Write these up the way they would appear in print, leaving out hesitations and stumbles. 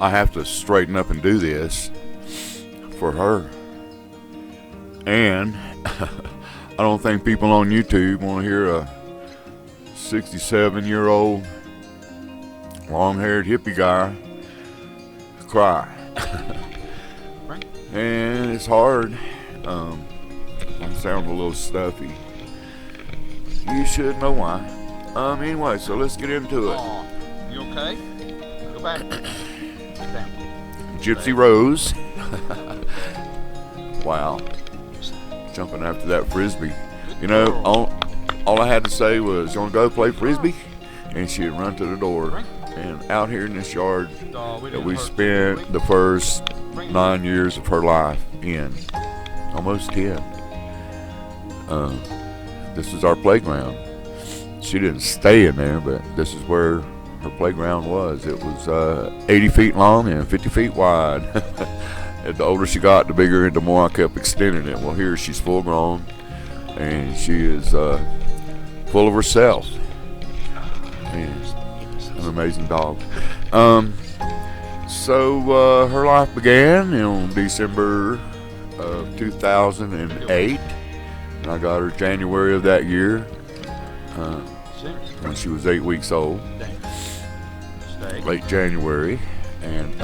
I have to straighten up and do this for her. And I don't think people on YouTube want to hear a 67-year-old long-haired hippie guy cry. And it's hard. I sound a little stuffy. You should know why. Anyway, so let's get into it. You okay? Go back. Sit down. Gypsy Rose. Wow. Jumping after that frisbee. You know, all I had to say was, you want to go play frisbee? And she'd run to the door. And out here in this yard that we spent the first 9 years of her life in. Almost 10. This is our playground. She didn't stay in there, but this is where her playground was. It was 80 feet long and 50 feet wide. And the older she got, the bigger and the more I kept extending it. Well, here she's full grown, and she is full of herself. And an amazing dog. So her life began on December of 2008. And I got her January of that year when she was 8 weeks old. Late January. And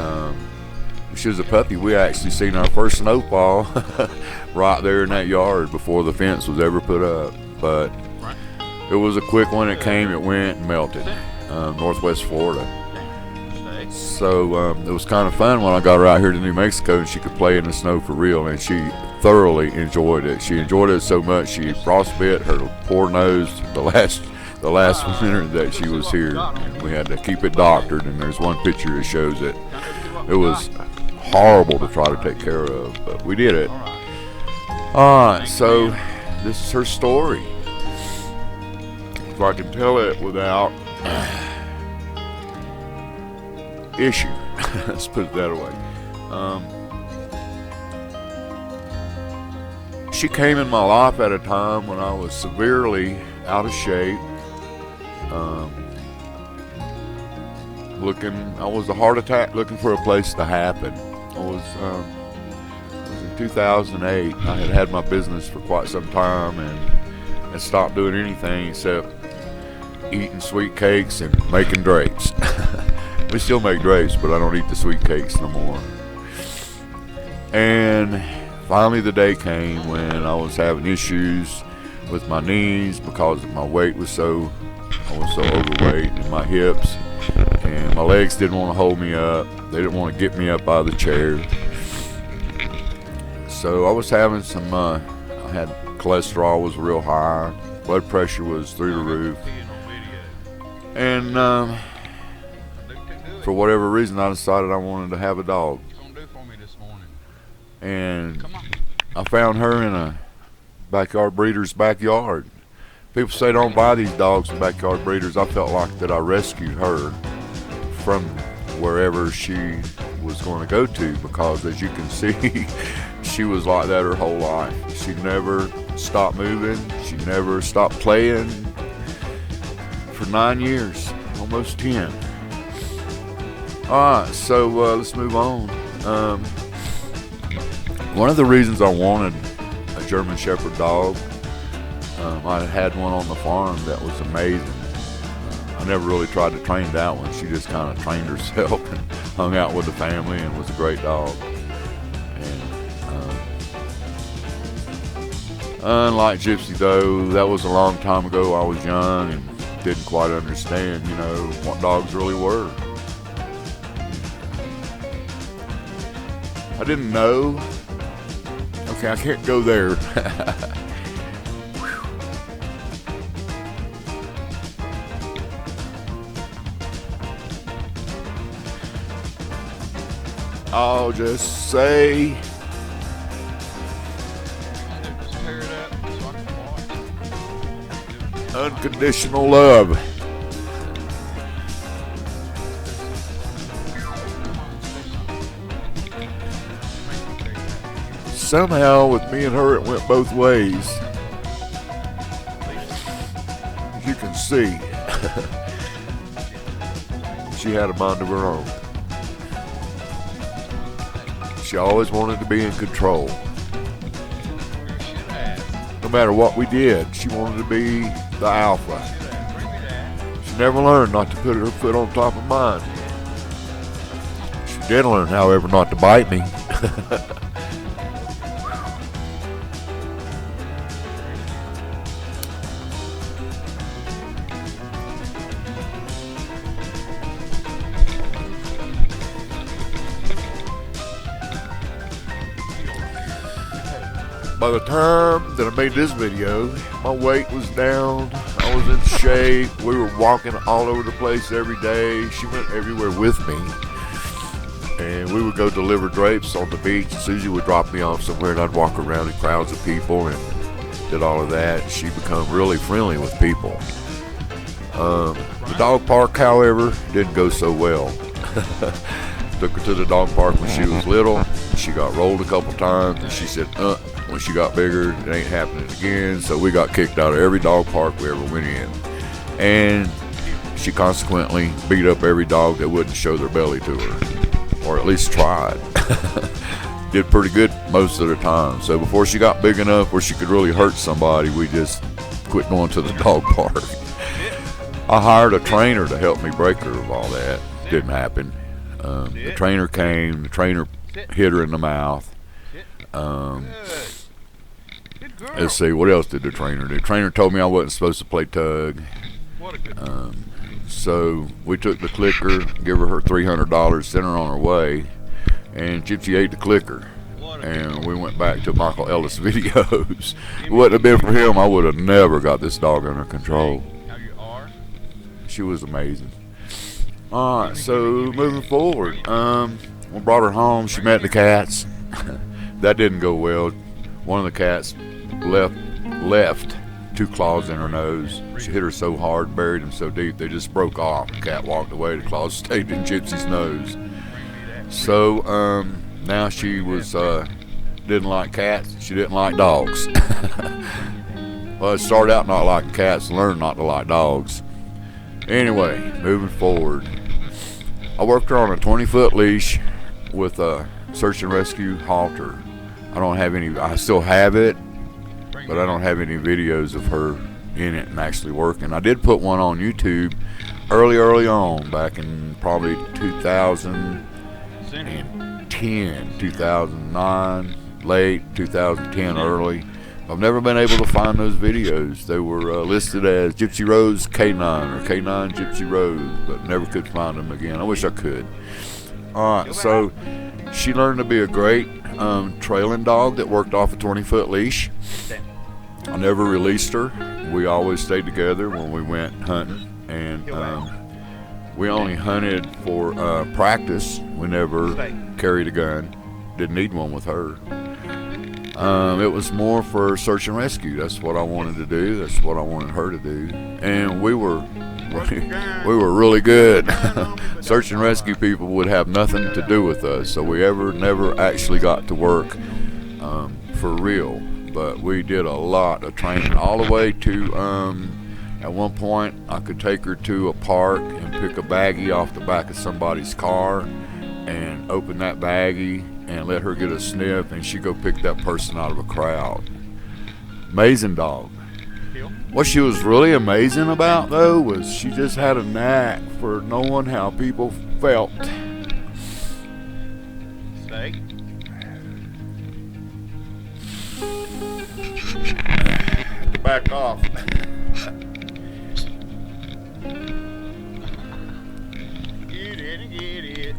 she was a puppy. We actually seen our first snowfall right there in that yard before the fence was ever put up. But it was a quick one. It came, it went, and melted. Northwest Florida. So it was kind of fun when I got her out here to New Mexico and she could play in the snow for real, and she thoroughly enjoyed it. She enjoyed it so much she frostbit her poor nose the last winter that she was here, and we had to keep it doctored. And there's one picture that shows it. It was horrible to try to take care of, but we did it. Alright, so this is her story. If I can tell it without issue, let's put it that way. She came in my life at a time when I was severely out of shape. I was a heart attack looking for a place to happen. It was in 2008. I had my business for quite some time and stopped doing anything except eating sweet cakes and making drapes. We still make drapes, but I don't eat the sweet cakes no more. And finally the day came when I was having issues with my knees because my weight was I was so overweight, and my hips, and my legs didn't want to hold me up. They didn't want to get me up out of the chair. So I was having I had cholesterol was real high, blood pressure was through the roof, and for whatever reason I decided I wanted to have a dog. And I found her in a backyard breeder's backyard. People say don't buy these dogs from backyard breeders. I felt like that I rescued her from wherever she was going to go to, because as you can see, she was like that her whole life. She never stopped moving. She never stopped playing for 9 years, almost 10. Alright, so let's move on. One of the reasons I wanted a German Shepherd dog, I had one on the farm that was amazing. I never really tried to train that one. She just kind of trained herself and hung out with the family and was a great dog. And unlike Gypsy, though, that was a long time ago. I was young and didn't quite understand, what dogs really were. I didn't know. Okay, I can't go there. I'll just say unconditional love. Somehow with me and her it went both ways. As you can see, she had a mind of her own. She always wanted to be in control. Sure has. No matter what we did, she wanted to be the alpha. Bring me that. She never learned not to put her foot on top of mine. She did learn, however, not to bite me. By the time that I made this video, my weight was down, I was in shape, we were walking all over the place every day. She went everywhere with me. And we would go deliver drapes on the beach. Susie would drop me off somewhere and I'd walk around in crowds of people and did all of that. She became really friendly with people. The dog park, however, didn't go so well. Took her to the dog park when she was little. She got rolled a couple times and she said, when she got bigger, it ain't happening again. So we got kicked out of every dog park we ever went in. And she consequently beat up every dog that wouldn't show their belly to her, or at least tried. Did pretty good most of the time. So before she got big enough where she could really hurt somebody, we just quit going to the dog park. I hired a trainer to help me break her of all that. Didn't happen. The trainer came, the trainer hit her in the mouth. Good girl. Let's see, what else did the trainer do? The trainer told me I wasn't supposed to play tug. What a good girl. So we took the clicker, give her $300, sent her on her way, and Gypsy ate the clicker. And we went back to Michael Ellis videos. It wouldn't have been for him, I would have never got this dog under control. How you are? She was amazing. Alright, so moving forward, we brought her home. She met the cats. That didn't go well. One of the cats left 2 claws in her nose. She hit her so hard, buried them so deep, they just broke off. The cat walked away, the claws stayed in Gypsy's nose. So now she was didn't like cats, she didn't like dogs. Well, it started out not liking cats and learned not to like dogs. Anyway, moving forward, I worked her on a 20-foot leash with a search and rescue halter. I still have it, but I don't have any videos of her in it and actually working. I did put one on YouTube early on, back in probably 2010, 2009, late 2010, early. I've never been able to find those videos. They were listed as Gypsy Rose K9 or K9 Gypsy Rose, but never could find them again. I wish I could. Alright, so she learned to be a great trailing dog that worked off a 20-foot leash. I never released her. We always stayed together when we went hunting, and we only hunted for practice. We never carried a gun. Didn't need one with her. It was more for search and rescue. That's what I wanted to do. That's what I wanted her to do, and we were really good. Search and rescue people would have nothing to do with us, so we never actually got to work for real. But we did a lot of training, all the way to at one point I could take her to a park and pick a baggie off the back of somebody's car and open that baggie and let her get a sniff, and she'd go pick that person out of a crowd. Amazing dog. What she was really amazing about, though, was she just had a knack for knowing how people felt. Stay. Back off. Get it.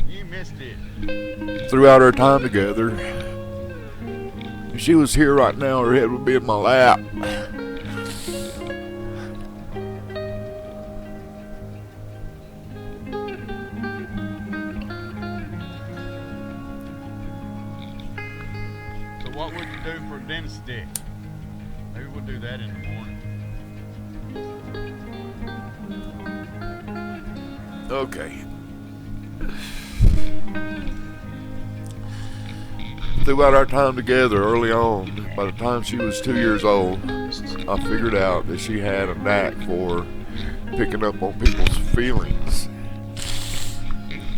You missed it. Throughout our time together, if she was here right now, her head would be in my lap. So what would you do for a dentist stick? Maybe we'll do that in the morning. Okay. Throughout our time together early on, by the time she was 2 years old, I figured out that she had a knack for picking up on people's feelings,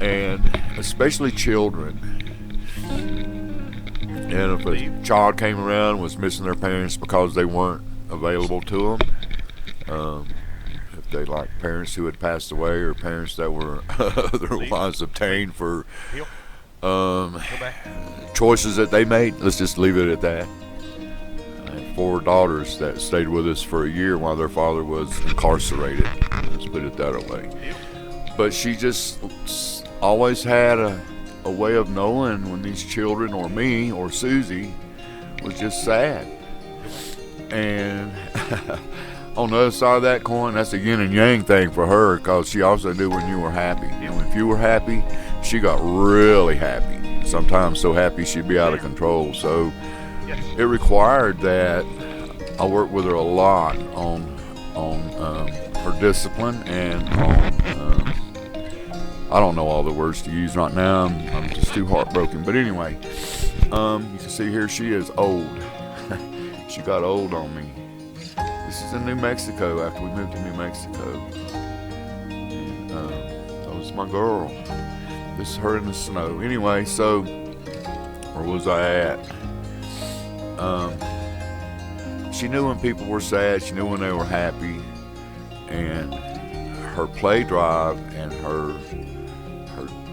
and especially children. And if a child came around and was missing their parents because they weren't available to them, if they like parents who had passed away or parents that were otherwise obtained for choices that they made, let's just leave it at that. I had 4 daughters that stayed with us for a year while their father was incarcerated. Let's put it that way. But she just always had a way of knowing when these children or me or Susie was just sad. And on the other side of that coin, that's a yin and yang thing for her, because she also knew when you were happy. And if you were happy, she got really happy. Sometimes so happy she'd be out of control. So it required that I worked with her a lot on her discipline and on I don't know all the words to use right now. I'm just too heartbroken. But anyway, you can see here she is old. She got old on me. This is in New Mexico after we moved to New Mexico. And that was my girl. This is her in the snow. Anyway, so where was I at? She knew when people were sad. She knew when they were happy. And her play drive and her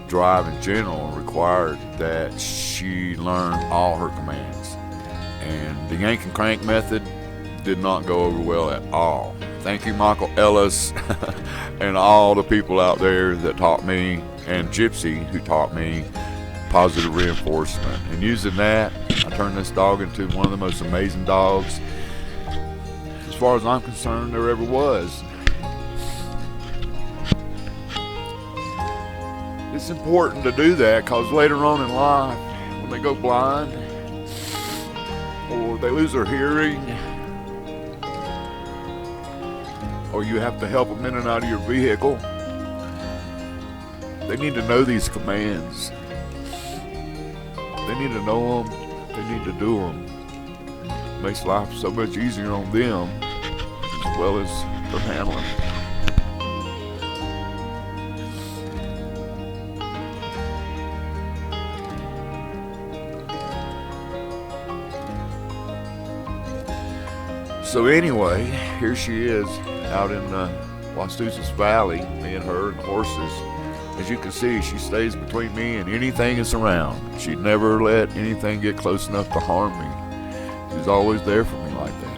drive in general required that she learn all her commands. And the yank and crank method did not go over well at all. Thank you, Michael Ellis, and all the people out there that taught me, and Gypsy, who taught me positive reinforcement. And using that, I turned this dog into one of the most amazing dogs, as far as I'm concerned, there ever was. It's important to do that, because later on in life, when they go blind or they lose their hearing, or you have to help them in and out of your vehicle, they need to know these commands. They need to know them. They need to do them. It makes life so much easier on them as well as their handling. So anyway, here she is out in Waususas Valley, me and her and the horses. As you can see, she stays between me and anything that's around. She'd never let anything get close enough to harm me. She's always there for me like that.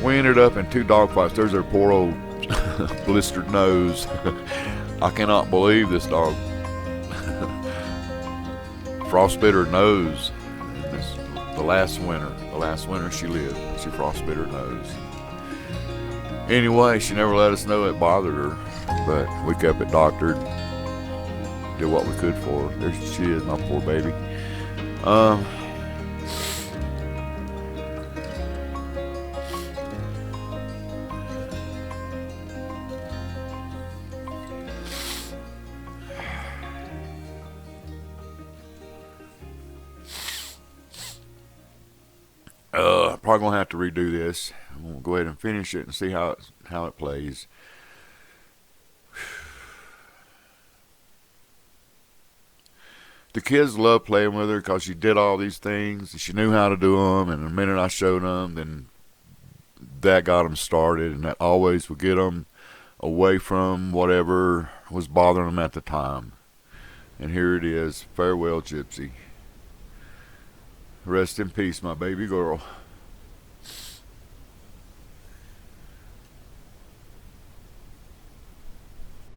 We ended up in 2 dog fights. There's her poor old blistered nose. I cannot believe this dog frostbit her nose. The last winter she lived, she frostbit her nose. Anyway, she never let us know it bothered her, but we kept it doctored, did what we could for her. There she is, my poor baby. Probably gonna have to redo this. I'm gonna go ahead and finish it and see how it plays. The kids loved playing with her because she did all these things. She knew how to do them, and the minute I showed them, then that got them started, and that always would get them away from whatever was bothering them at the time. And here it is. Farewell, Gypsy. Rest in peace, my baby girl.